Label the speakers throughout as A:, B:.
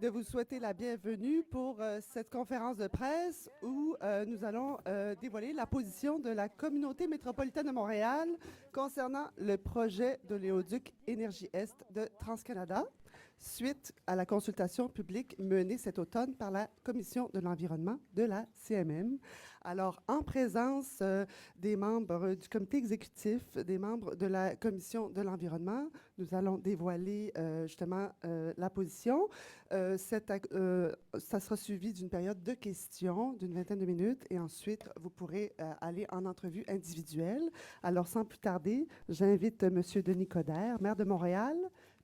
A: de vous souhaiter la bienvenue pour cette conférence de presse où nous allons dévoiler la position de la communauté métropolitaine de Montréal concernant le projet d'oléoduc Énergie-Est de TransCanada, suite à la consultation publique menée cet automne par la Commission de l'environnement de la CMM. Alors, en présence des membres du comité exécutif, des membres de la Commission de l'environnement, nous allons dévoiler justement la position. Ça sera suivi d'une période de questions d'une vingtaine de minutes et ensuite, vous pourrez aller en entrevue individuelle. Alors, sans plus tarder, j'invite M. Denis Coderre, maire de Montréal,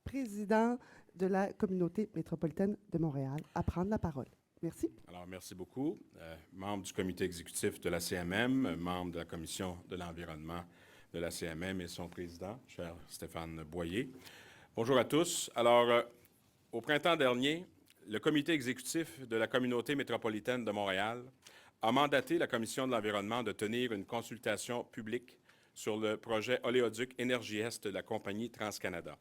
A: président de la communauté métropolitaine de Montréal, à prendre la parole. Merci.
B: Alors, merci beaucoup. Membre du comité exécutif de la CMM, membre de la commission de l'environnement de la CMM et son président, cher Stéphane Boyer. Bonjour à tous. Alors, au printemps dernier, le comité exécutif de la communauté métropolitaine de Montréal a mandaté la commission de l'environnement de tenir une consultation publique sur le projet Oléoduc Énergie-Est de la compagnie TransCanada.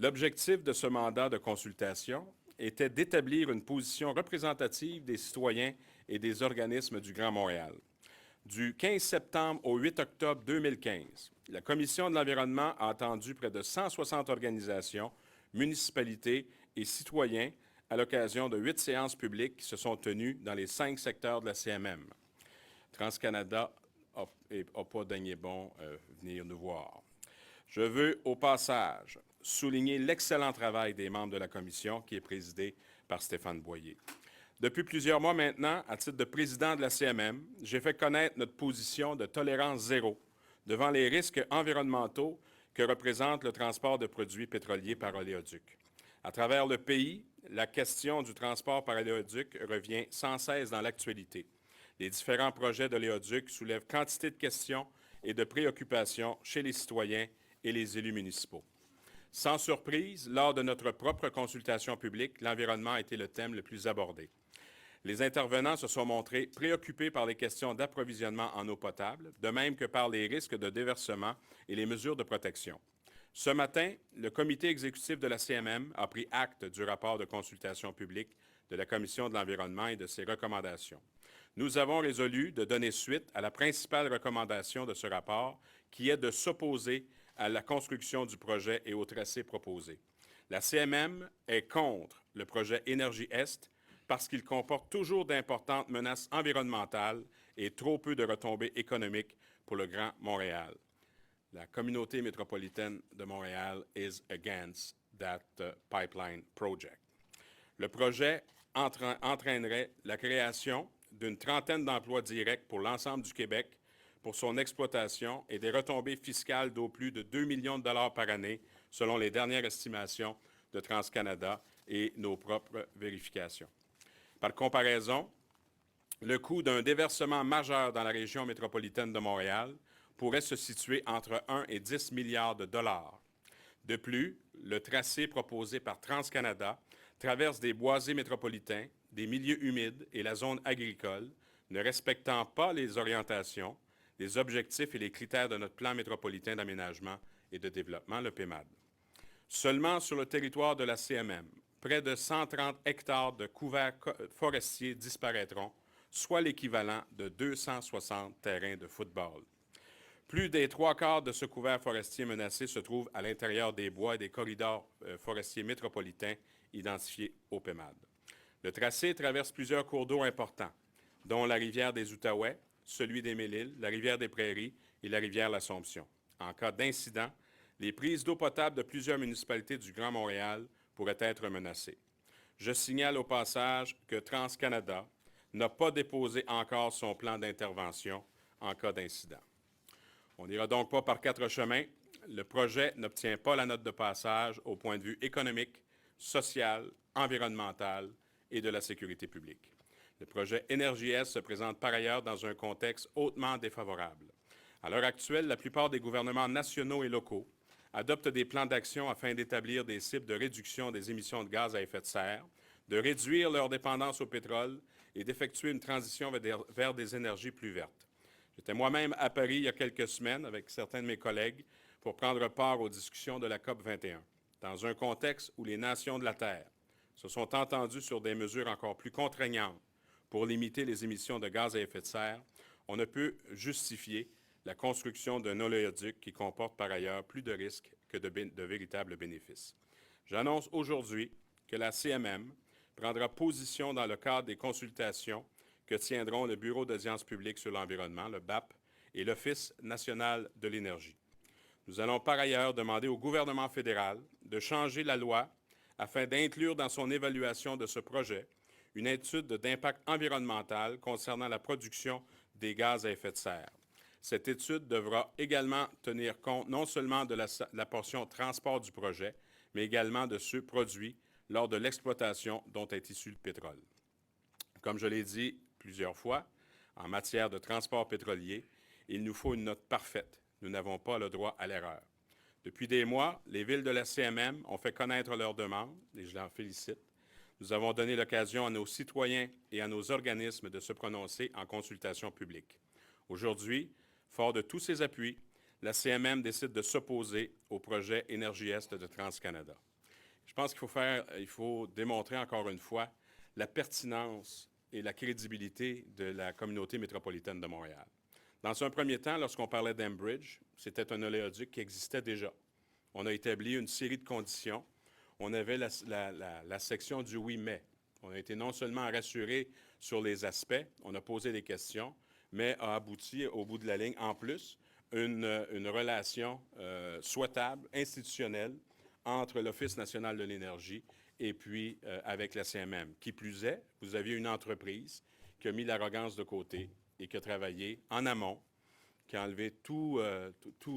B: L'objectif de ce mandat de consultation était d'établir une position représentative des citoyens et des organismes du Grand Montréal. Du 15 septembre au 8 octobre 2015, la Commission de l'environnement a entendu près de 160 organisations, municipalités et citoyens à l'occasion de 8 séances publiques qui se sont tenues dans les 5 secteurs de la CMM. TransCanada n'a pas daigné bon venir nous voir. Je veux, au passage, souligner l'excellent travail des membres de la commission qui est présidée par Stéphane Boyer. Depuis plusieurs mois maintenant, à titre de président de la CMM, j'ai fait connaître notre position de tolérance zéro devant les risques environnementaux que représente le transport de produits pétroliers par oléoduc. À travers le pays, la question du transport par oléoduc revient sans cesse dans l'actualité. Les différents projets d'oléoduc soulèvent quantité de questions et de préoccupations chez les citoyens et les élus municipaux. Sans surprise, lors de notre propre consultation publique, l'environnement a été le thème le plus abordé. Les intervenants se sont montrés préoccupés par les questions d'approvisionnement en eau potable, de même que par les risques de déversement et les mesures de protection. Ce matin, le comité exécutif de la CMM a pris acte du rapport de consultation publique de la Commission de l'environnement et de ses recommandations. Nous avons résolu de donner suite à la principale recommandation de ce rapport, qui est de s'opposer à la construction du projet et au tracé proposé. La CMM est contre le projet Énergie-Est parce qu'il comporte toujours d'importantes menaces environnementales et trop peu de retombées économiques pour le Grand Montréal. La communauté métropolitaine de Montréal is against that pipeline project. Le projet entraînerait la création d'une trentaine d'emplois directs pour l'ensemble du Québec pour son exploitation et des retombées fiscales d'au plus de 2 millions de dollars par année, selon les dernières estimations de TransCanada et nos propres vérifications. Par comparaison, le coût d'un déversement majeur dans la région métropolitaine de Montréal pourrait se situer entre 1 et 10 milliards de dollars. De plus, le tracé proposé par TransCanada traverse des boisés métropolitains, des milieux humides et la zone agricole, ne respectant pas les orientations, les objectifs et les critères de notre plan métropolitain d'aménagement et de développement, le PEMAD. Seulement sur le territoire de la CMM, près de 130 hectares de couverts forestiers disparaîtront, soit l'équivalent de 260 terrains de football. Plus des 3/4 de ce couvert forestier menacé se trouvent à l'intérieur des bois et des corridors forestiers métropolitains identifiés au PEMAD. Le tracé traverse plusieurs cours d'eau importants, dont la rivière des Outaouais, celui des Mille-Îles, la rivière des Prairies et la rivière l'Assomption. En cas d'incident, les prises d'eau potable de plusieurs municipalités du Grand Montréal pourraient être menacées. Je signale au passage que TransCanada n'a pas déposé encore son plan d'intervention en cas d'incident. On n'ira donc pas par 4 chemins. Le projet n'obtient pas la note de passage au point de vue économique, social, environnemental et de la sécurité publique. Le projet Énergie-Est se présente par ailleurs dans un contexte hautement défavorable. À l'heure actuelle, la plupart des gouvernements nationaux et locaux adoptent des plans d'action afin d'établir des cibles de réduction des émissions de gaz à effet de serre, de réduire leur dépendance au pétrole et d'effectuer une transition vers des énergies plus vertes. J'étais moi-même à Paris il y a quelques semaines avec certains de mes collègues pour prendre part aux discussions de la COP 21, dans un contexte où les nations de la Terre se sont entendus sur des mesures encore plus contraignantes pour limiter les émissions de gaz à effet de serre, on ne peut justifier la construction d'un oléoduc qui comporte par ailleurs plus de risques que de véritables bénéfices. J'annonce aujourd'hui que la CMM prendra position dans le cadre des consultations que tiendront le Bureau d'audience publique sur l'environnement, le BAP, et l'Office national de l'énergie. Nous allons par ailleurs demander au gouvernement fédéral de changer la loi afin d'inclure dans son évaluation de ce projet une étude d'impact environnemental concernant la production des gaz à effet de serre. Cette étude devra également tenir compte non seulement de la portion transport du projet, mais également de ceux produits lors de l'exploitation dont est issu le pétrole. Comme je l'ai dit plusieurs fois, en matière de transport pétrolier, il nous faut une note parfaite. Nous n'avons pas le droit à l'erreur. Depuis des mois, les villes de la CMM ont fait connaître leurs demandes, et je l'en félicite. Nous avons donné l'occasion à nos citoyens et à nos organismes de se prononcer en consultation publique. Aujourd'hui, fort de tous ces appuis, la CMM décide de s'opposer au projet Énergie-Est de TransCanada. Je pense qu'il faut démontrer encore une fois la pertinence et la crédibilité de la communauté métropolitaine de Montréal. Dans un premier temps, lorsqu'on parlait d'Enbridge, c'était un oléoduc qui existait déjà. On a établi une série de conditions. On avait la section du oui, mais. On a été non seulement rassurés sur les aspects, on a posé des questions, mais a abouti au bout de la ligne, en plus, une relation souhaitable, institutionnelle, entre l'Office national de l'énergie et puis avec la CMM. Qui plus est, vous aviez une entreprise qui a mis l'arrogance de côté et qui a travaillé en amont, qui a enlevé tout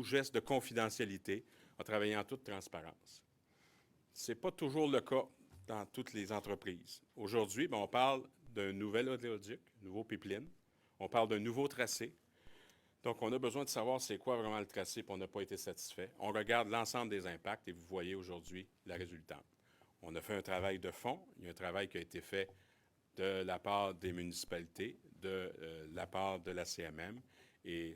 B: geste de confidentialité, a travaillé en toute transparence. Ce n'est pas toujours le cas dans toutes les entreprises. Aujourd'hui, on parle d'un nouvel oléoduc, un nouveau pipeline. On parle d'un nouveau tracé. Donc, on a besoin de savoir c'est quoi vraiment le tracé, puis on n'a pas été satisfait. On regarde l'ensemble des impacts et vous voyez aujourd'hui la résultante. On a fait un travail de fond. Il y a un travail qui a été fait de la part des municipalités, de la part de la CMM, et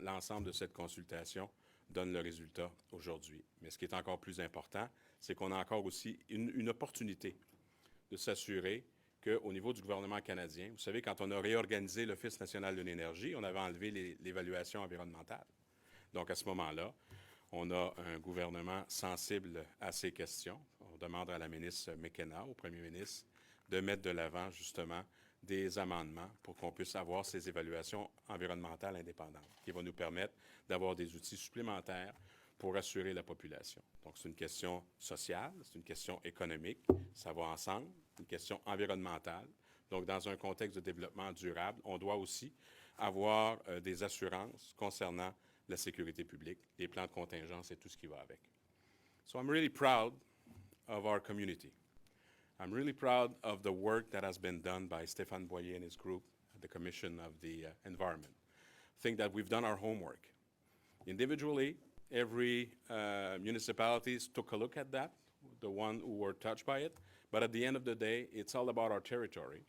B: l'ensemble de cette consultation donne le résultat aujourd'hui. Mais ce qui est encore plus important, c'est qu'on a encore aussi une opportunité de s'assurer qu'au niveau du gouvernement canadien, vous savez, quand on a réorganisé l'Office national de l'énergie, on avait enlevé l'évaluation environnementale. Donc, à ce moment-là, on a un gouvernement sensible à ces questions. On demande à la ministre McKenna, au premier ministre, de mettre de l'avant, justement, des amendements pour qu'on puisse avoir ces évaluations environnementales indépendantes, qui vont nous permettre d'avoir des outils supplémentaires pour assurer la population. Donc, c'est une question sociale, c'est une question économique, ça va ensemble, une question environnementale. Donc, dans un contexte de développement durable, on doit aussi avoir des assurances concernant la sécurité publique, les plans de contingence et tout ce qui va avec. So I'm really proud of our community. I'm really proud of the work that has been done by Stéphane Boyer and his group at the Commission of the Environment. I think that we've done our homework. Individually, every municipalities took a look at that, the one who were touched by it, but at the end of the day, it's all about our territory.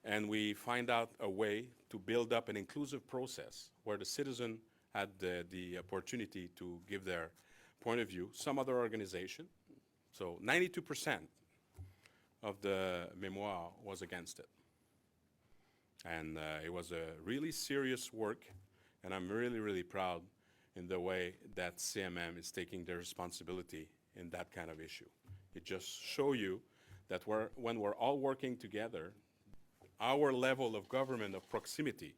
B: And we find out a way to build up an inclusive process where the citizen had the opportunity to give their point of view. Some other organization, so 92% of the memoir was against it. And it was a really serious work, and I'm really, really proud in the way that CMM is taking their responsibility in that kind of issue. It just shows you that when we're all working together, our level of government of proximity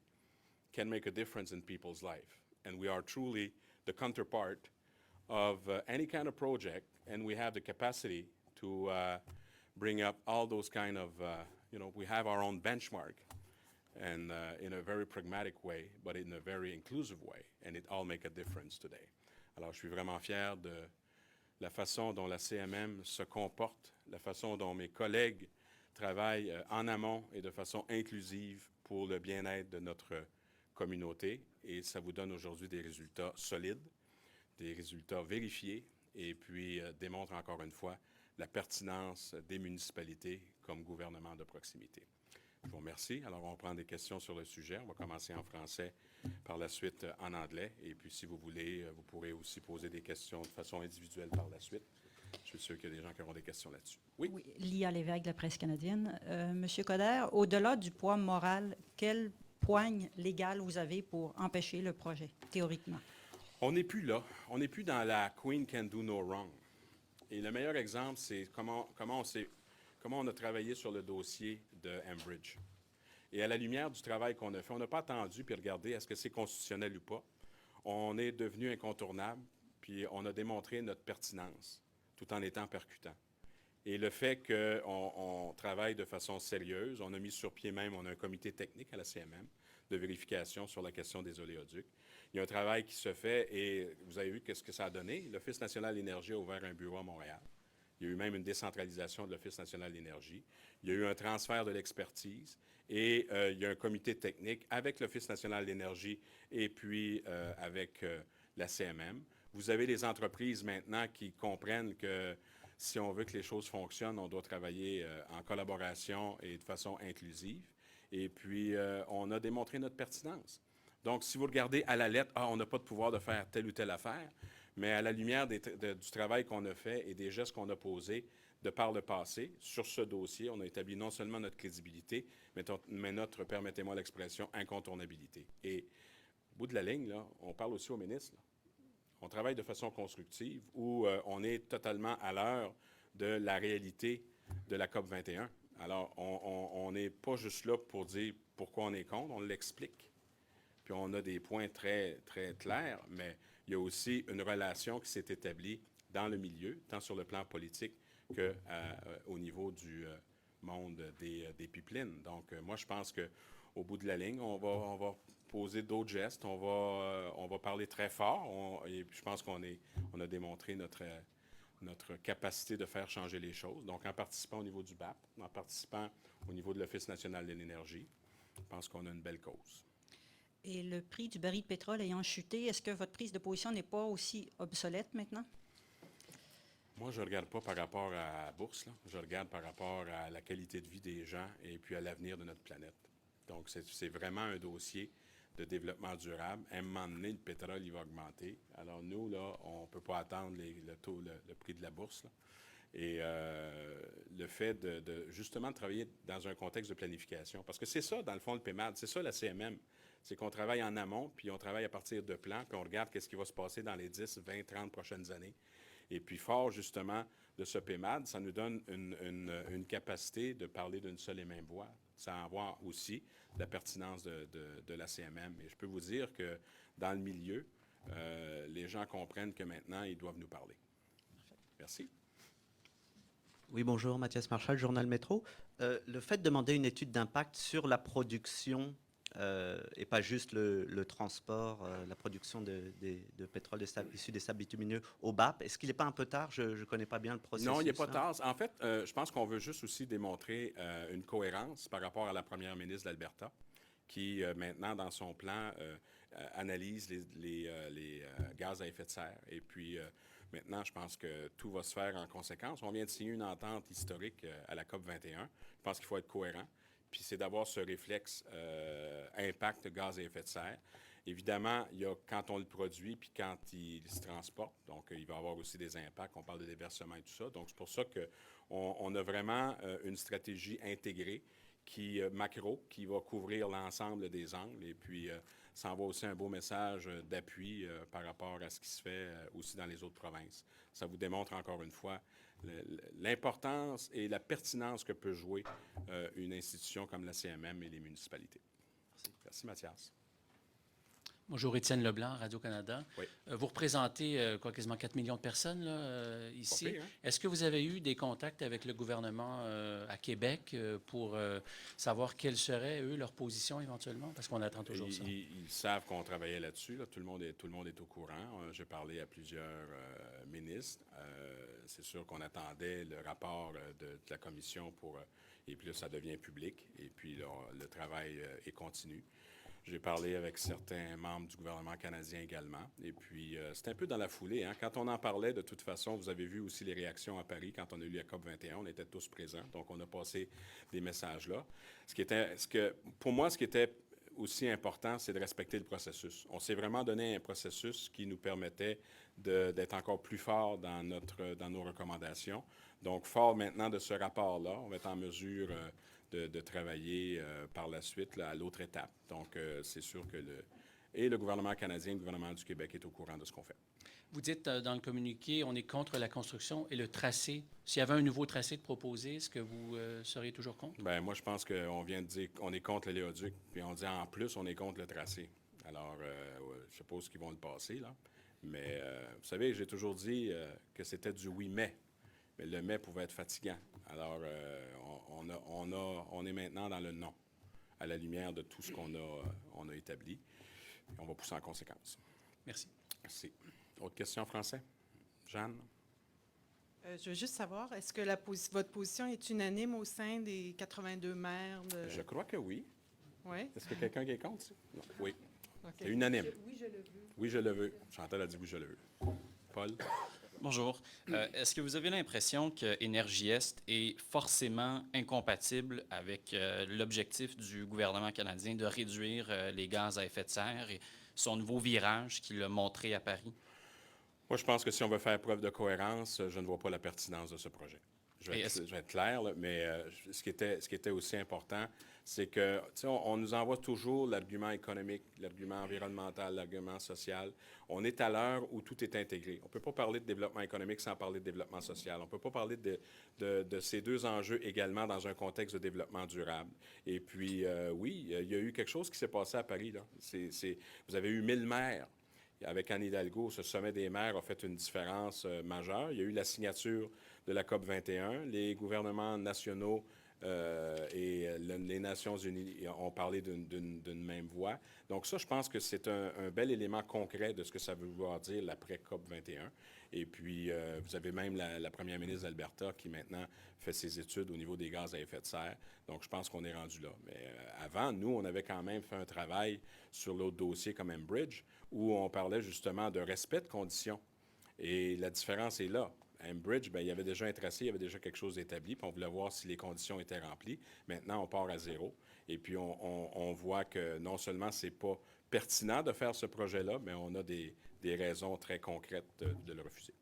B: can make a difference in people's life. And we are truly the counterpart of any kind of project, and we have the capacity to bring up all those kind of, we have our own benchmark, and in a very pragmatic way, but in a very inclusive way, and it all make a difference today. Alors, je suis vraiment fier de la façon dont la CMM se comporte, la façon dont mes collègues travaillent en amont et de façon inclusive pour le bien-être de notre communauté, et ça vous donne aujourd'hui des résultats solides, des résultats vérifiés, et puis démontre encore une fois la pertinence des municipalités comme gouvernement de proximité. Je vous remercie. Alors, on prend des questions sur le sujet. On va commencer en français, par la suite en anglais. Et puis, si vous voulez, vous pourrez aussi poser des questions de façon individuelle par la suite. je suis sûr qu'il y a des gens qui auront des questions là-dessus. Oui?
C: Oui, Lia Lévesque de la Presse canadienne. Monsieur Coder, au-delà du poids moral, quelle poigne légale vous avez pour empêcher le projet, théoriquement?
B: On n'est plus là. On n'est plus dans la Queen can do no wrong. Et le meilleur exemple, c'est comment on a travaillé sur le dossier de Enbridge. Et à la lumière du travail qu'on a fait, on n'a pas attendu puis regardé est-ce que c'est constitutionnel ou pas. On est devenu incontournable, puis on a démontré notre pertinence, tout en étant percutant. Et le fait qu'on travaille de façon sérieuse, on a mis sur pied même, on a un comité technique à la CMM de vérification sur la question des oléoducs. Il y a un travail qui se fait et vous avez vu qu'est-ce que ça a donné. L'Office national de l'énergie a ouvert un bureau à Montréal. Il y a eu même une décentralisation de l'Office national de l'énergie. Il y a eu un transfert de l'expertise et il y a un comité technique avec l'Office national de l'énergie et puis avec la CMM. Vous avez les entreprises maintenant qui comprennent que si on veut que les choses fonctionnent, on doit travailler en collaboration et de façon inclusive. Et puis, on a démontré notre pertinence. Donc, si vous regardez à la lettre, on n'a pas de pouvoir de faire telle ou telle affaire, mais à la lumière du travail qu'on a fait et des gestes qu'on a posés de par le passé, sur ce dossier, on a établi non seulement notre crédibilité, mais notre, permettez-moi l'expression, incontournabilité. Et au bout de la ligne, là, on parle aussi au ministre. Là. On travaille de façon constructive où on est totalement à l'heure de la réalité de la COP 21. Alors, on n'est pas juste là pour dire pourquoi on est contre, on l'explique. Puis on a des points très, très clairs, mais il y a aussi une relation qui s'est établie dans le milieu, tant sur le plan politique qu'au niveau du monde des pipelines. Donc, moi, je pense qu'au bout de la ligne, on va poser d'autres gestes, on va parler très fort, et je pense qu'on a démontré notre capacité de faire changer les choses. Donc, en participant au niveau du BAP, en participant au niveau de l'Office national de l'énergie, je pense qu'on a une belle cause.
C: Et le prix du baril de pétrole ayant chuté, est-ce que votre prise de position n'est pas aussi obsolète maintenant?
B: Moi, je ne regarde pas par rapport à la bourse, là. Je regarde par rapport à la qualité de vie des gens et puis à l'avenir de notre planète. Donc, c'est vraiment un dossier de développement durable. À un moment donné, le pétrole, il va augmenter. Alors, nous, là, on ne peut pas attendre le prix de la bourse, là. Et le fait justement de travailler dans un contexte de planification. Parce que c'est ça, dans le fond, le PEMAD, c'est ça la CMM. C'est qu'on travaille en amont, puis on travaille à partir de plans, puis on regarde qu'est-ce qui va se passer dans les 10, 20, 30 prochaines années. Et puis, fort, justement, de ce PEMAD, ça nous donne une capacité de parler d'une seule et même voix. Ça envoie aussi la pertinence de la CMM. Et je peux vous dire que dans le milieu, les gens comprennent que maintenant, ils doivent nous parler. Merci.
D: Oui, bonjour, Mathias Marchal, Journal Métro. Le fait de demander une étude d'impact sur la production et pas juste le transport, la production de pétrole issu des sables bitumineux au BAP, est-ce qu'il n'est pas un peu tard? Je ne connais pas bien le processus.
B: Non, il n'est pas tard. En fait, je pense qu'on veut juste aussi démontrer une cohérence par rapport à la première ministre d'Alberta, qui maintenant, dans son plan, analyse les gaz à effet de serre. Et puis, maintenant, je pense que tout va se faire en conséquence. On vient de signer une entente historique à la COP 21. Je pense qu'il faut être cohérent. Puis c'est d'avoir ce réflexe impact gaz à effet de serre. Évidemment, il y a quand on le produit puis quand il se transporte. Donc, il va y avoir aussi des impacts. On parle de déversement et tout ça. Donc, c'est pour ça qu'on a vraiment une stratégie intégrée macro qui va couvrir l'ensemble des angles. Et puis, ça envoie aussi un beau message d'appui par rapport à ce qui se fait aussi dans les autres provinces. Ça vous démontre encore une fois l'importance et la pertinence que peut jouer une institution comme la CMM et les municipalités. Merci. Merci, Mathias.
E: Bonjour, Étienne Leblanc, Radio-Canada.
B: Oui.
E: Vous représentez quasiment 4 millions de personnes là, ici.
B: Pas pire, hein?
E: Est-ce que vous avez eu des contacts avec le gouvernement à Québec pour savoir quelle serait, eux, leur position éventuellement? Parce qu'on attend toujours ça.
B: Ils savent qu'on travaillait là-dessus. Là. Tout le monde est au courant. J'ai parlé à plusieurs ministres. C'est sûr qu'on attendait le rapport de la commission et puis là, ça devient public. Et puis là, le travail est continu. J'ai parlé avec certains membres du gouvernement canadien également. Et puis, c'est un peu dans la foulée. Hein. Quand on en parlait, de toute façon, vous avez vu aussi les réactions à Paris quand on a eu la COP 21. On était tous présents. Donc, on a passé des messages là. Pour moi, ce qui était aussi important, c'est de respecter le processus. On s'est vraiment donné un processus qui nous permettait d'être encore plus fort dans nos recommandations. Donc, fort maintenant de ce rapport-là, on va être en mesure de travailler par la suite là, à l'autre étape. Donc, c'est sûr que le gouvernement canadien et le gouvernement du Québec est au courant de ce qu'on fait.
E: Vous dites dans le communiqué, on est contre la construction et le tracé. S'il y avait un nouveau tracé de proposer, est-ce que vous seriez toujours contre?
B: Bien, moi, je pense qu'on vient de dire qu'on est contre l'éléoduc, puis on dit en plus, on est contre le tracé. Alors, je suppose qu'ils vont le passer, là. Mais, vous savez, j'ai toujours dit que c'était du oui, mais le mais pouvait être fatigant. Alors, on est maintenant dans le non, à la lumière de tout ce qu'on a établi. Et on va pousser en conséquence.
E: Merci.
B: Merci. Autre question en français? Jeanne?
F: Je veux juste savoir, est-ce que votre position est unanime au sein des 82 maires de...
B: Je crois que oui.
F: Oui?
B: Est-ce que quelqu'un qui est contre? Non. Oui.
F: OK.
B: C'est unanime.
A: Oui, je le veux.
B: Oui, je le veux. Chantal a dit oui, je le veux. Paul?
G: Bonjour. Est-ce que vous avez l'impression que Énergie Est est forcément incompatible avec l'objectif du gouvernement canadien de réduire les gaz à effet de serre et son nouveau virage qu'il a montré à Paris?
B: Moi, je pense que si on veut faire preuve de cohérence, je ne vois pas la pertinence de ce projet. Je vais être clair, là, mais ce qui était aussi important, c'est que, tu sais, on nous envoie toujours l'argument économique, l'argument environnemental, l'argument social. On est à l'heure où tout est intégré. On ne peut pas parler de développement économique sans parler de développement social. On ne peut pas parler de ces deux enjeux également dans un contexte de développement durable. Et puis, oui, il y a eu quelque chose qui s'est passé à Paris, là. Vous avez eu 1000 maires. Avec Anne Hidalgo, ce sommet des maires a fait une différence majeure. Il y a eu la signature de la COP 21. Les gouvernements nationaux et les Nations unies ont parlé d'une même voix. Donc ça, je pense que c'est un bel élément concret de ce que ça veut vouloir dire l'après-COP 21. Et puis, vous avez même la première ministre d'Alberta qui maintenant fait ses études au niveau des gaz à effet de serre. Donc, je pense qu'on est rendu là. Mais avant, nous, on avait quand même fait un travail sur l'autre dossier comme Enbridge, où on parlait justement de respect de conditions. Et la différence est là. À Enbridge, bien, il y avait déjà un tracé, il y avait déjà quelque chose d'établi, puis on voulait voir si les conditions étaient remplies. Maintenant, on part à zéro. Et puis, on voit que non seulement c'est pas pertinent de faire ce projet-là, mais on a des raisons très concrètes de le refuser.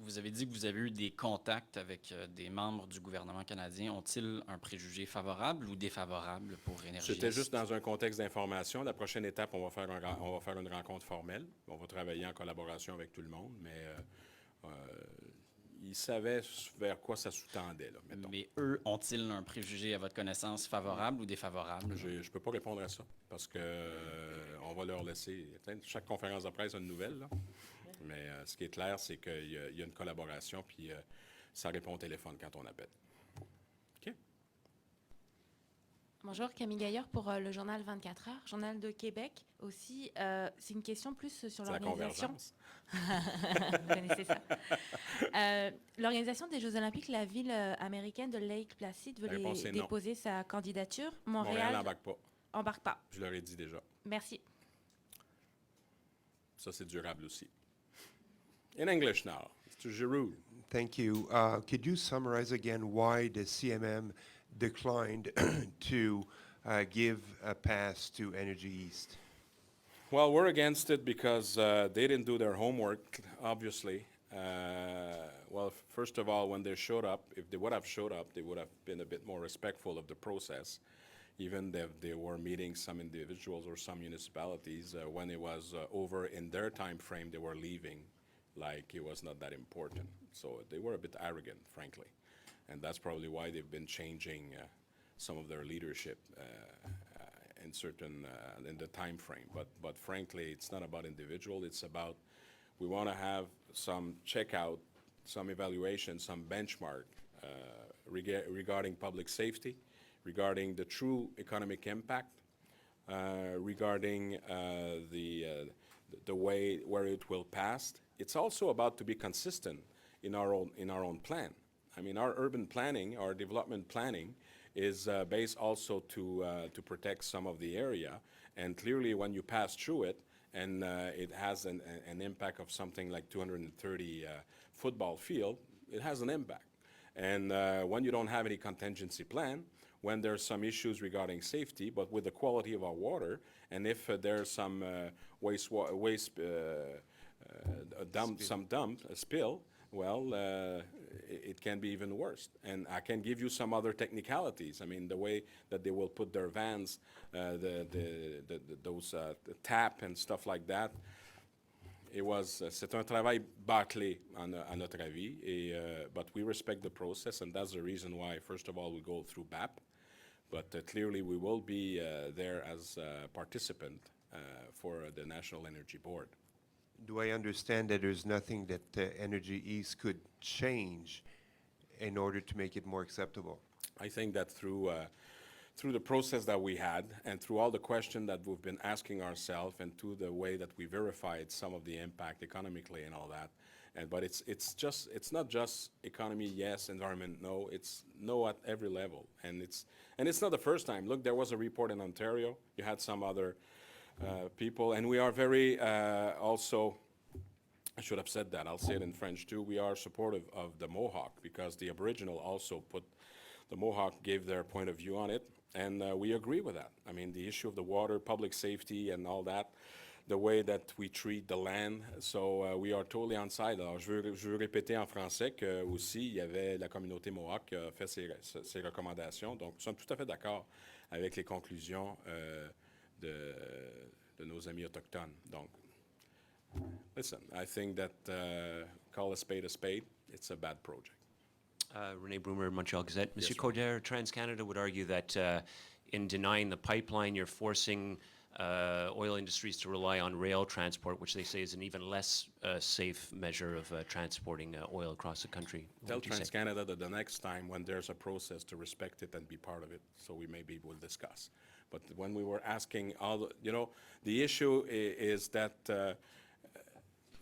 G: Vous avez dit que vous avez eu des contacts avec des membres du gouvernement canadien. Ont-ils un préjugé favorable ou défavorable pour Énergie Est?
B: C'était juste dans un contexte d'information. La prochaine étape, on va faire une rencontre formelle. On va travailler en collaboration avec tout le monde, mais ils savaient vers quoi ça sous-tendait, là, mettons.
G: Mais eux, ont-ils un préjugé à votre connaissance favorable ou défavorable?
B: Je ne peux pas répondre à ça parce que on va leur laisser. Chaque conférence de presse a une nouvelle, là. Mais ce qui est clair, c'est qu'il y a une collaboration, puis ça répond au téléphone quand on appelle. OK?
H: Bonjour, Camille Gaillard pour le journal 24 heures, Journal de Québec aussi. C'est une question plus sur l'organisation.
B: C'est la convergence.
H: Vous connaissez ça. L'organisation des Jeux olympiques, la ville américaine de Lake Placid veut déposer sa candidature.
B: Montréal n'embarque pas.
H: Embarque pas.
B: Je leur ai dit déjà.
H: Merci.
B: Ça, c'est durable aussi. In English now, Mr. Giroux.
I: Thank you. Could you summarize again why the CMM declined to give a pass to Energy East?
B: Well, we're against it because they didn't do their homework, obviously. Well, first of all, when they showed up, if they would have showed up, they would have been a bit more respectful of the process, even if they were meeting some individuals or some municipalities. When it was over in their time frame, they were leaving like it was not that important. So they were a bit arrogant, frankly. And that's probably why they've been changing some of their leadership in the time frame. But frankly, it's not about individual. It's about we want to have some checkout, some evaluation, some benchmark regarding public safety, regarding the true economic impact, regarding the way where it will pass. It's also about to be consistent in our own plan. I mean, our urban planning, our development planning, is based also to protect some of the area. And clearly, when you pass through it, and it has an impact of something like 230 football field, it has an impact. And when you don't have any contingency plan, when there's some issues regarding safety, but with the quality of our water, and if there's some a spill, well, it can be even worse. And I can give you some other technicalities. I mean, the way that they will put their vans, those the tap and stuff like that. C'est un travail bâclé à notre avis, but we respect the process, and that's the reason why, first of all, we go through BAP, but clearly we will be there as a participant for the National Energy Board.
I: Do I understand that there's nothing that Energy East could change in order to make it more acceptable?
B: I think that through the process that we had and through all the questions that we've been asking ourselves and through the way that we verified some of the impact economically and all that, but it's not just economy, yes, environment, no, it's no at every level. And it's not the first time. Look, there was a report in Ontario. You had some other people, and we are very also, I should have said that, I'll say it in French too, we are supportive of the Mohawk because the Aboriginal also the Mohawk gave their point of view on it, and we agree with that. I mean, the issue of the water, public safety and all that, the way that we treat the land, so we are totally on side. Alors, je veux répéter en français que aussi, il y avait la communauté Mohawk qui a fait ses recommandations, donc nous sommes tout à fait d'accord avec les conclusions de nos amis autochtones. Donc, listen, I think that call a spade, it's a bad project.
J: René Brumer, Montreal Gazette.
B: Yes,
J: Monsieur
B: sir.
J: Coderre, TransCanada would argue that in denying the pipeline, you're forcing oil industries to rely on rail transport, which they say is an even less safe measure of transporting oil across the country.
B: Tell
J: What do you say?
B: TransCanada that the next time when there's a process to respect it and be part of it, so we maybe will discuss. But when we were asking the issue is that,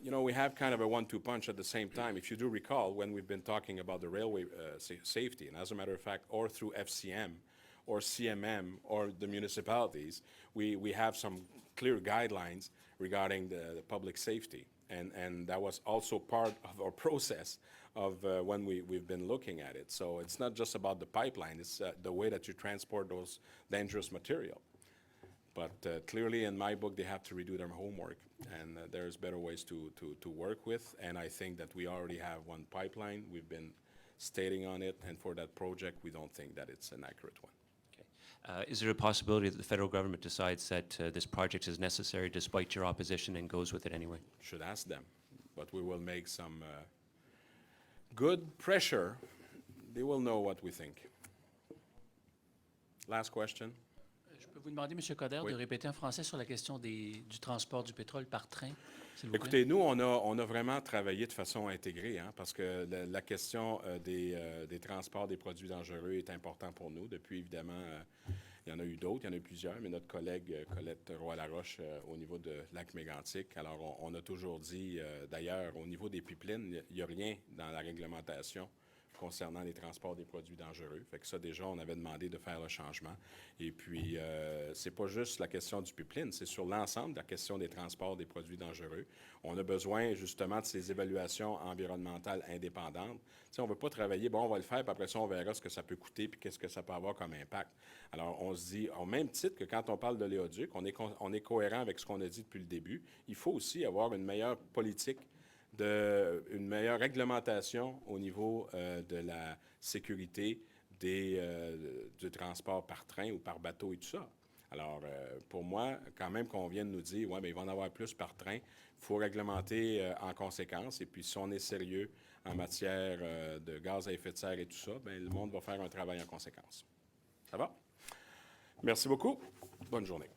B: we have kind of a 1-2 punch at the same time. If you do recall, when we've been talking about the railway safety, and as a matter of fact, or through FCM, or CMM, or the municipalities, we have some clear guidelines regarding the public safety. And that was also part of our process of when we've been looking at it. So it's not just about the pipeline, it's the way that you transport those dangerous material. But clearly, in my book, they have to redo their homework, and there's better ways to work with. And I think that we already have one pipeline. We've been stating on it, and for that project, we don't think that it's an accurate one.
J: Is there a possibility that the federal government decides that this project is necessary despite your opposition and goes with it anyway?
B: Should ask them, but we will make some good pressure. They will know what we think. Last question.
E: Je peux vous demander, M. Coderre,
B: Oui.
E: de répéter en français sur la question du transport du pétrole par train, s'il vous plaît?
B: Écoutez, nous, on a vraiment travaillé de façon intégrée, parce que la question des transports des produits dangereux est importante pour nous. Depuis, évidemment, il y en a eu d'autres, il y en a eu plusieurs, mais notre collègue Colette Roy-Laroche au niveau de Lac-Mégantic, alors on a toujours dit, d'ailleurs, au niveau des pipelines, il n'y a rien dans la réglementation concernant les transports des produits dangereux. Fait que ça, déjà, on avait demandé de faire le changement. Et puis, c'est pas juste la question du pipeline, c'est sur l'ensemble de la question des transports des produits dangereux. On a besoin, justement, de ces évaluations environnementales indépendantes. Tu sais, on ne veut pas travailler, bon, on va le faire, puis après ça, on verra ce que ça peut coûter, puis qu'est-ce que ça peut avoir comme impact. Alors, on se dit, au même titre que quand on parle de l'éoduc, on est cohérent avec ce qu'on a dit depuis le début. Il faut aussi avoir une meilleure politique, une meilleure réglementation au niveau de la sécurité du transport par train ou par bateau et tout ça. Alors, pour moi, quand même qu'on vienne nous dire, ouais, mais il va en avoir plus par train, il faut réglementer en conséquence. Et puis, si on est sérieux en matière de gaz à effet de serre et tout ça, bien, le monde va faire un travail en conséquence. Ça va? Merci beaucoup. Bonne journée.